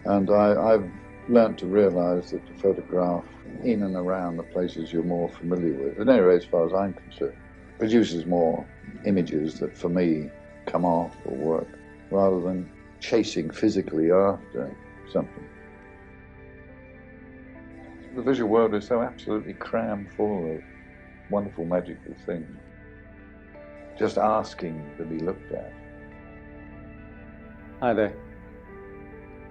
And I've learned to realise that to photograph in and around the places you're more familiar with, at any rate as far as I'm concerned, produces more images that for me come off or work, rather than chasing physically after something. The visual world is so absolutely crammed full of wonderful, magical things, just asking to be looked at. Hi there.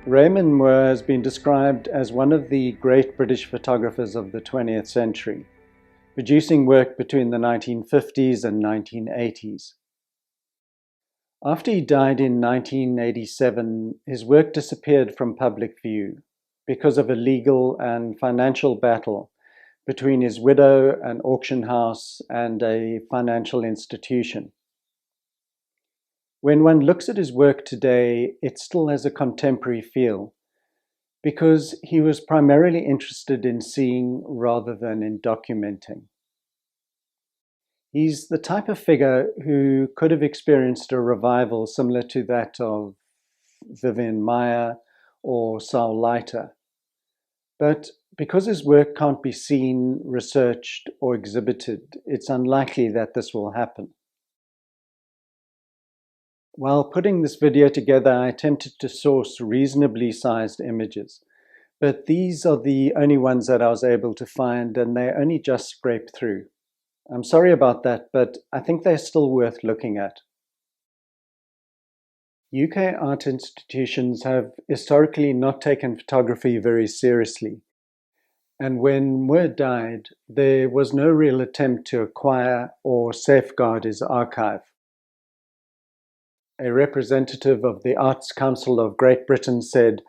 Raymond Moore has been described as one of the great British photographers of the 20th century, producing work between the 1950s and 1980s. After he died in 1987, his work disappeared from public view because of a legal and financial battle between his widow, an auction house, and a financial institution. When one looks at his work today, it still has a contemporary feel, because he was primarily interested in seeing rather than in documenting. He's the type of figure who could have experienced a revival similar to that of Vivian Maier or Saul Leiter. But because his work can't be seen, researched, or exhibited, it's unlikely that this will happen. While putting this video together, I attempted to source reasonably sized images, but these are the only ones that I was able to find, and they only just scraped through. I'm sorry about that, but I think they're still worth looking at. UK art institutions have historically not taken photography very seriously, and when Moore died, there was no real attempt to acquire or safeguard his archive. A representative of the Arts Council of Great Britain said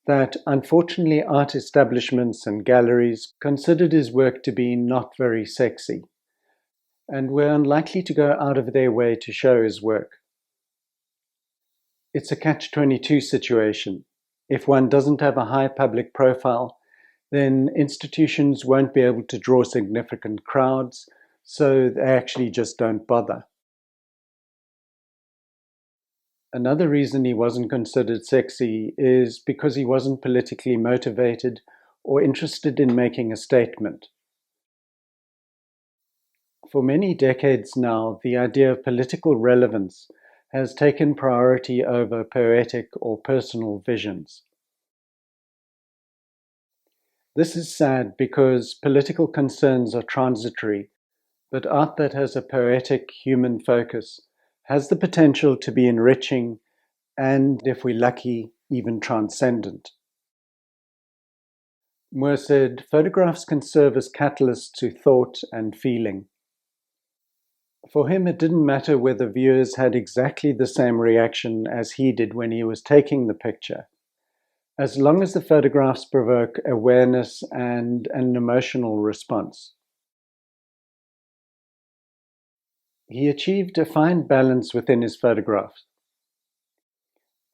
that unfortunately art establishments and galleries considered his work to be not very sexy, and were unlikely to go out of their way to show his work. It's a catch-22 situation. If one doesn't have a high public profile, then institutions won't be able to draw significant crowds, so they actually just don't bother. Another reason he wasn't considered sexy is because he wasn't politically motivated or interested in making a statement. For many decades now, the idea of political relevance has taken priority over poetic or personal visions. This is sad because political concerns are transitory, but art that has a poetic human focus has the potential to be enriching and, if we're lucky, even transcendent. Moore said, "Photographs can serve as catalysts to thought and feeling." For him, it didn't matter whether viewers had exactly the same reaction as he did when he was taking the picture, as long as the photographs provoke awareness and an emotional response. He achieved a fine balance within his photographs.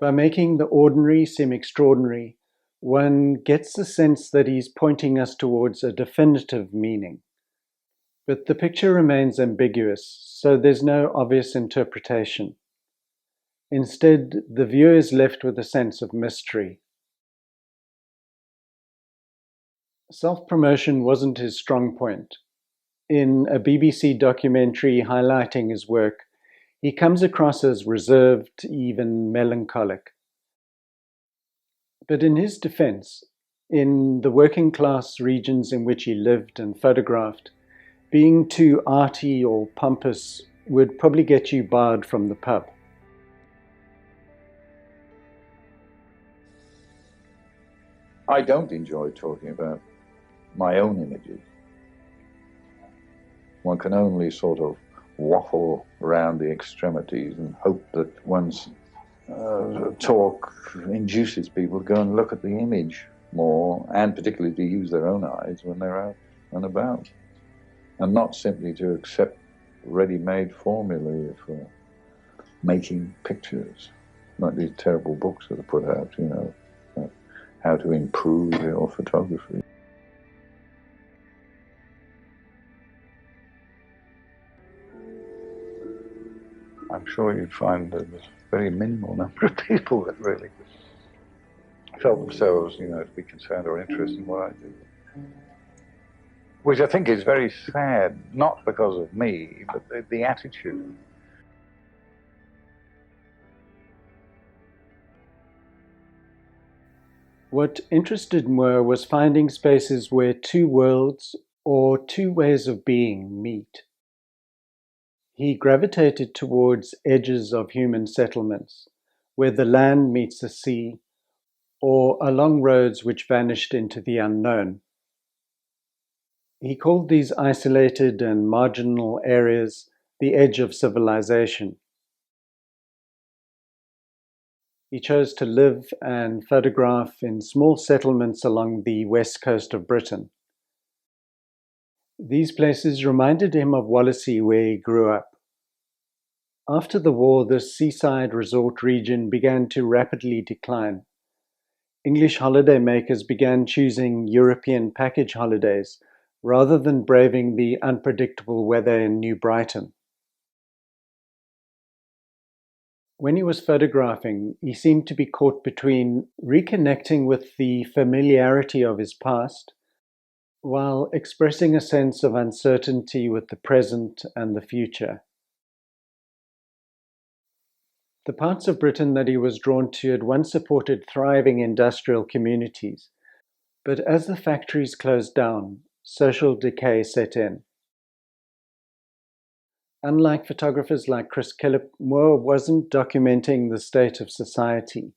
By making the ordinary seem extraordinary, one gets the sense that he's pointing us towards a definitive meaning. But the picture remains ambiguous, so there's no obvious interpretation. Instead, the viewer is left with a sense of mystery. Self-promotion wasn't his strong point. In a BBC documentary highlighting his work, he comes across as reserved, even melancholic. But in his defense, in the working-class regions in which he lived and photographed, being too arty or pompous would probably get you barred from the pub. I don't enjoy talking about my own images. One can only sort of waffle around the extremities and hope that one's talk induces people to go and look at the image more, and particularly to use their own eyes when they're out and about, and not simply to accept ready-made formulae for making pictures, like these terrible books that are put out, how to improve your photography. I'm sure you'd find that there's a very minimal number of people that really felt themselves, to be concerned or interested in what I do. Which I think is very sad, not because of me, but the attitude. What interested Moore was finding spaces where two worlds or two ways of being meet. He gravitated towards edges of human settlements, where the land meets the sea, or along roads which vanished into the unknown. He called these isolated and marginal areas the edge of civilization. He chose to live and photograph in small settlements along the west coast of Britain. These places reminded him of Wallasey, where he grew up. After the war, this seaside resort region began to rapidly decline. English holidaymakers began choosing European package holidays rather than braving the unpredictable weather in New Brighton. When he was photographing, he seemed to be caught between reconnecting with the familiarity of his past while expressing a sense of uncertainty with the present and the future. The parts of Britain that he was drawn to had once supported thriving industrial communities, but as the factories closed down, social decay set in. Unlike photographers like Chris Killip, Moore wasn't documenting the state of society.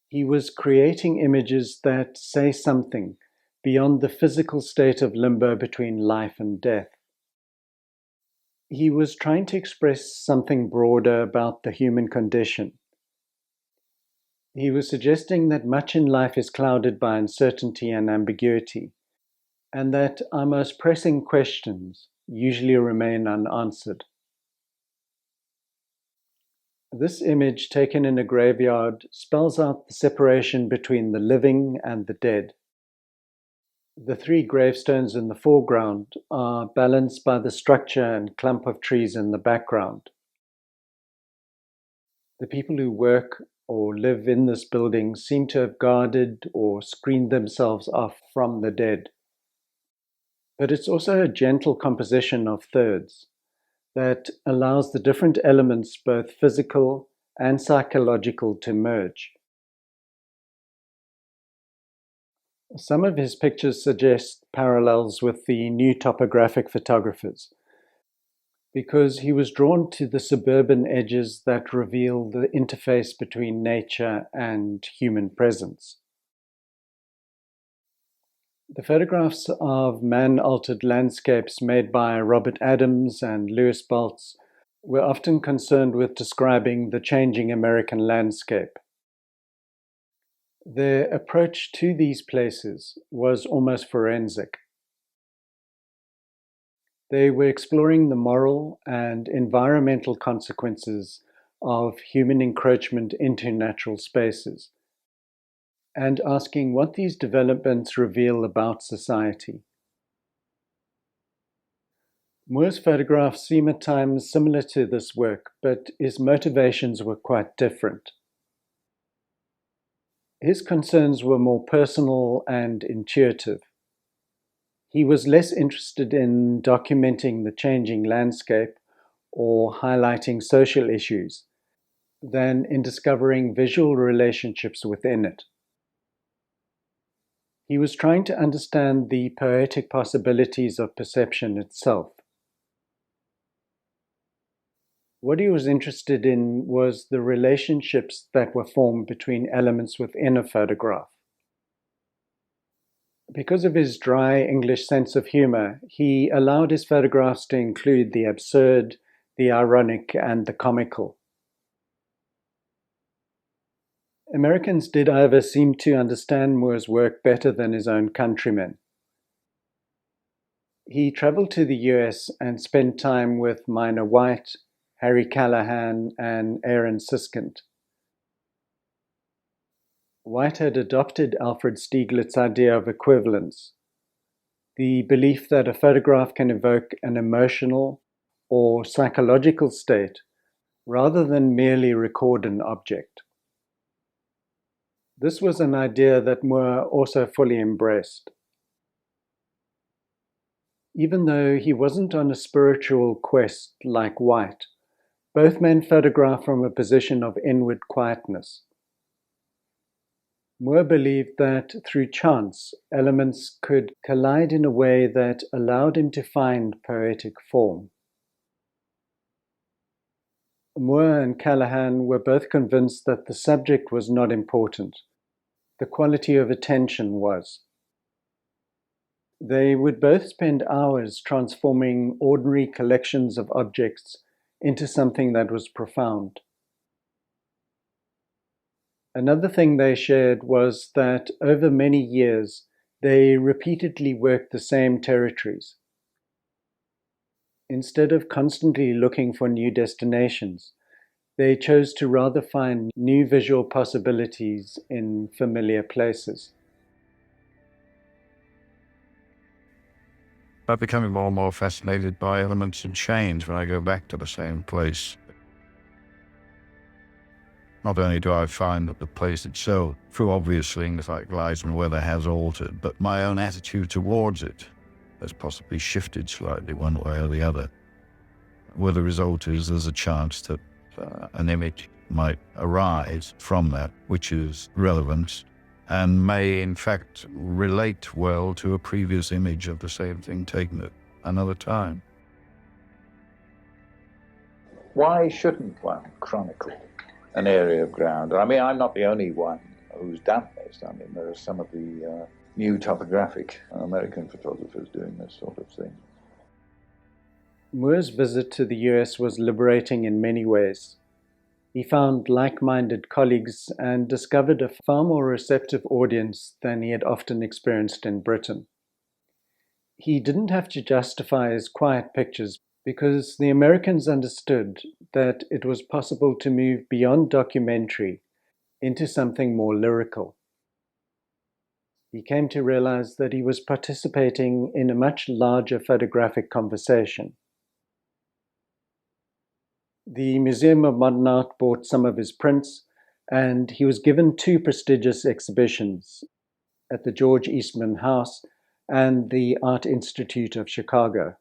He was creating images that say something beyond the physical state of limbo between life and death. He was trying to express something broader about the human condition. He was suggesting that much in life is clouded by uncertainty and ambiguity, and that our most pressing questions usually remain unanswered. This image, taken in a graveyard, spells out the separation between the living and the dead. The three gravestones in the foreground are balanced by the structure and clump of trees in the background. The people who work or live in this building seem to have guarded or screened themselves off from the dead. But it's also a gentle composition of thirds that allows the different elements, both physical and psychological, to merge. Some of his pictures suggest parallels with the new topographic photographers, because he was drawn to the suburban edges that reveal the interface between nature and human presence. The photographs of man-altered landscapes made by Robert Adams and Louis Baltz were often concerned with describing the changing American landscape. Their approach to these places was almost forensic. They were exploring the moral and environmental consequences of human encroachment into natural spaces, and asking what these developments reveal about society. Moore's photographs seem at times similar to this work, but his motivations were quite different. His concerns were more personal and intuitive. He was less interested in documenting the changing landscape or highlighting social issues than in discovering visual relationships within it. He was trying to understand the poetic possibilities of perception itself. What he was interested in was the relationships that were formed between elements within a photograph. Because of his dry English sense of humor, he allowed his photographs to include the absurd, the ironic, and the comical. Americans did, however, seem to understand Moore's work better than his own countrymen. He traveled to the US and spent time with Minor White, Harry Callaghan, and Aaron Sisskind. White had adopted Alfred Stieglitz's idea of equivalence, the belief that a photograph can evoke an emotional or psychological state rather than merely record an object. This was an idea that Moore also fully embraced. Even though he wasn't on a spiritual quest like White, both men photograph from a position of inward quietness. Moore believed that through chance, elements could collide in a way that allowed him to find poetic form. Moore and Callaghan were both convinced that the subject was not important. The quality of attention was. They would both spend hours transforming ordinary collections of objects into something that was profound. Another thing they shared was that over many years, they repeatedly worked the same territories. Instead of constantly looking for new destinations, they chose to rather find new visual possibilities in familiar places. I'm becoming more and more fascinated by elements and change when I go back to the same place. Not only do I find that the place itself, through obvious things like light and weather, has altered, but my own attitude towards it has possibly shifted slightly one way or the other. Where the result is there's a chance that an image might arise from that which is relevant and may in fact relate well to a previous image of the same thing taken at another time. Why shouldn't one chronicle an area of ground? I mean, I'm not the only one who's done this. I mean, there are some of the new topographic American photographers doing this sort of thing. Moore's visit to the US was liberating in many ways. He found like-minded colleagues and discovered a far more receptive audience than he had often experienced in Britain. He didn't have to justify his quiet pictures because the Americans understood that it was possible to move beyond documentary into something more lyrical. He came to realize that he was participating in a much larger photographic conversation. The Museum of Modern Art bought some of his prints, and he was given 2 prestigious exhibitions at the George Eastman House and the Art Institute of Chicago.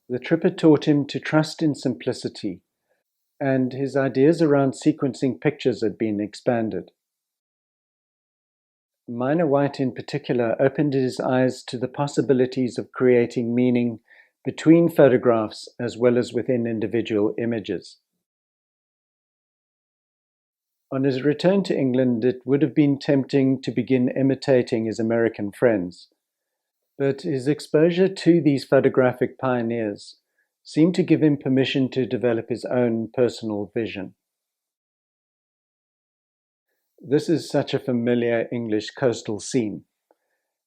The trip had taught him to trust in simplicity, and his ideas around sequencing pictures had been expanded. Minor White in particular opened his eyes to the possibilities of creating meaning between photographs as well as within individual images. On his return to England, it would have been tempting to begin imitating his American friends, but his exposure to these photographic pioneers seemed to give him permission to develop his own personal vision. This is such a familiar English coastal scene,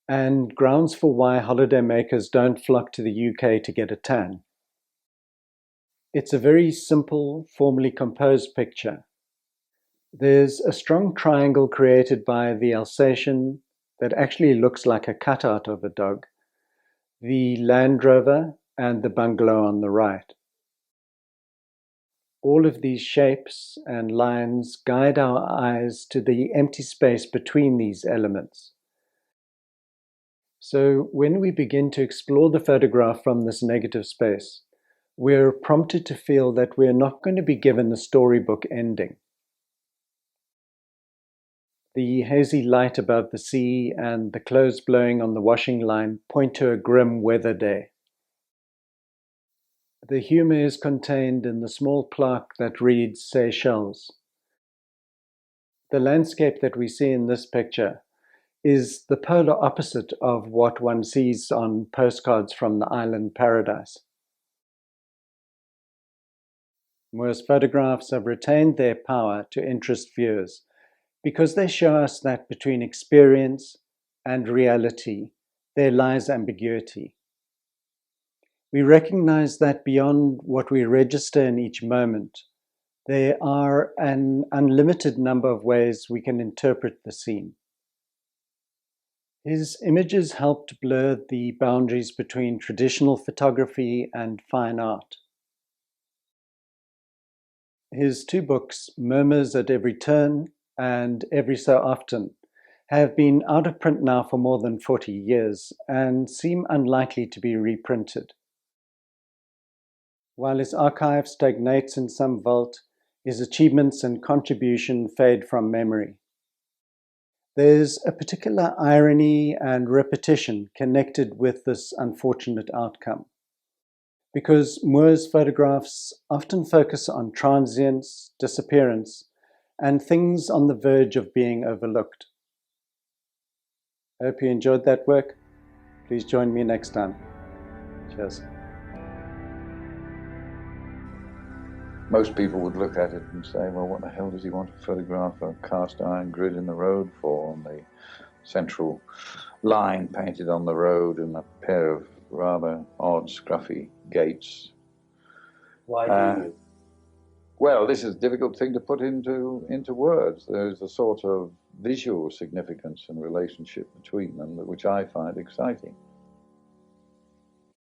and grounds for why holidaymakers don't flock to the UK to get a tan. It's a very simple, formally composed picture. There's a strong triangle created by the Alsatian that actually looks like a cutout of a dog, the Land Rover, and the bungalow on the right. All of these shapes and lines guide our eyes to the empty space between these elements. So when we begin to explore the photograph from this negative space, we're prompted to feel that we're not going to be given a storybook ending. The hazy light above the sea and the clothes blowing on the washing line point to a grim weather day. The humor is contained in the small plaque that reads Seychelles. The landscape that we see in this picture is the polar opposite of what one sees on postcards from the island paradise. Moore's photographs have retained their power to interest viewers because they show us that between experience and reality, there lies ambiguity. We recognize that beyond what we register in each moment, there are an unlimited number of ways we can interpret the scene. His images helped blur the boundaries between traditional photography and fine art. His 2 books, Murmurs at Every Turn and Every So Often have been out of print now for more than 40 years and seem unlikely to be reprinted. While his archive stagnates in some vault, his achievements and contribution fade from memory. There's a particular irony and repetition connected with this unfortunate outcome, because Moore's photographs often focus on transience, disappearance, and things on the verge of being overlooked. I hope you enjoyed that work. Please join me next time. Cheers. Most people would look at it and say, well, what the hell does he want to photograph a cast iron grid in the road for, and the central line painted on the road and a pair of rather odd, scruffy gates? Why do you? Well, this is a difficult thing to put into words. There's a sort of visual significance and relationship between them which I find exciting.